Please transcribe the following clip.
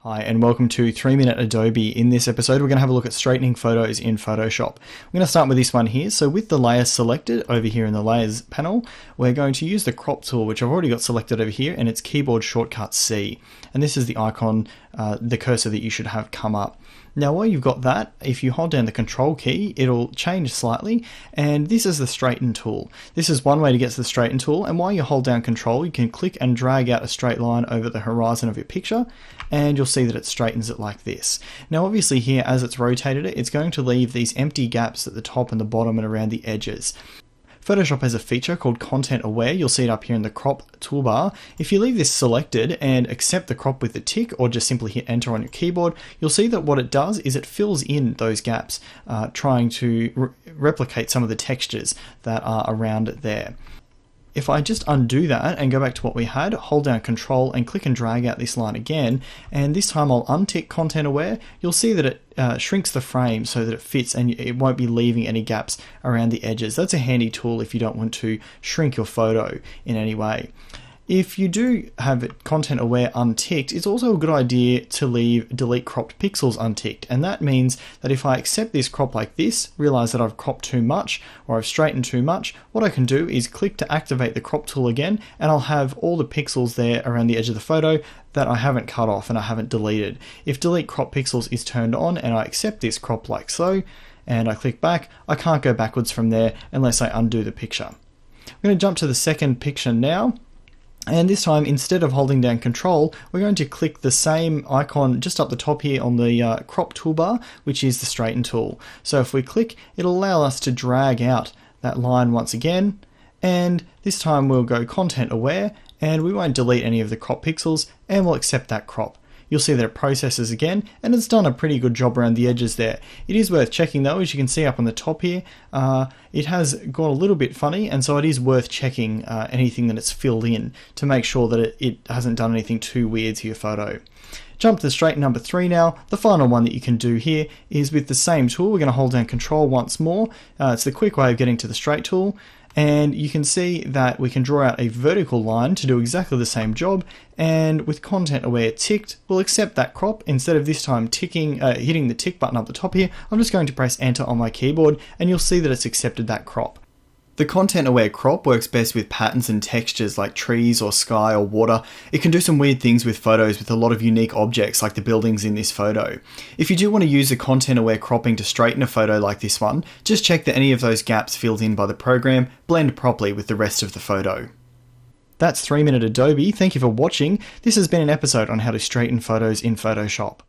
Hi and welcome to 3-Minute Adobe. In this episode we're going to have a look at straightening photos in Photoshop. We're going to start with this one here. So with the layers selected over here in the layers panel, we're going to use the crop tool, which I've already got selected over here, and it's keyboard shortcut C. And this is the icon, the cursor that you should have come up. Now while you've got that, if you hold down the Control key, it'll change slightly, and this is the straighten tool. This is one way to get to the straighten tool, and while you hold down Control, you can click and drag out a straight line over the horizon of your picture, and you'll see that it straightens it like this. Now obviously here, as it's rotated it, it's going to leave these empty gaps at the top and the bottom and around the edges. Photoshop has a feature called Content Aware. You'll see it up here in the crop toolbar. If you leave this selected and accept the crop with the tick, or just simply hit enter on your keyboard, you'll see that what it does is it fills in those gaps, trying to replicate some of the textures that are around there. If I just undo that and go back to what we had, hold down Control and click and drag out this line again, and this time I'll untick Content Aware, you'll see that it shrinks the frame so that it fits and it won't be leaving any gaps around the edges. That's a handy tool if you don't want to shrink your photo in any way. If you do have it Content Aware unticked, it's also a good idea to leave Delete Cropped Pixels unticked, and that means that if I accept this crop like this, realize that I've cropped too much or I've straightened too much, what I can do is click to activate the crop tool again, and I'll have all the pixels there around the edge of the photo that I haven't cut off and I haven't deleted. If Delete Crop Pixels is turned on and I accept this crop like so, and I click back, I can't go backwards from there unless I undo the picture. I'm going to jump to the second picture now. And this time, instead of holding down Control, we're going to click the same icon just up the top here on the crop toolbar, which is the straighten tool. So if we click, it'll allow us to drag out that line once again, and this time we'll go Content Aware, and we won't delete any of the crop pixels, and we'll accept that crop. You'll see that it processes again, and it's done a pretty good job around the edges there. It is worth checking though, as you can see up on the top here, it has gone a little bit funny, and so it is worth checking anything that it's filled in to make sure that it hasn't done anything too weird to your photo. Jump to the straighten number 3 now. The final one that you can do here is with the same tool. We're going to hold down Control once more. It's the quick way of getting to the straight tool. And you can see that we can draw out a vertical line to do exactly the same job, and with Content Aware ticked, we'll accept that crop. Instead of this time hitting the tick button up the top here, I'm just going to press enter on my keyboard, and you'll see that it's accepted that crop. The Content Aware crop works best with patterns and textures like trees or sky or water. It can do some weird things with photos with a lot of unique objects like the buildings in this photo. If you do want to use the Content Aware cropping to straighten a photo like this one, just check that any of those gaps filled in by the program blend properly with the rest of the photo. That's 3-Minute Adobe. Thank you for watching. This has been an episode on how to straighten photos in Photoshop.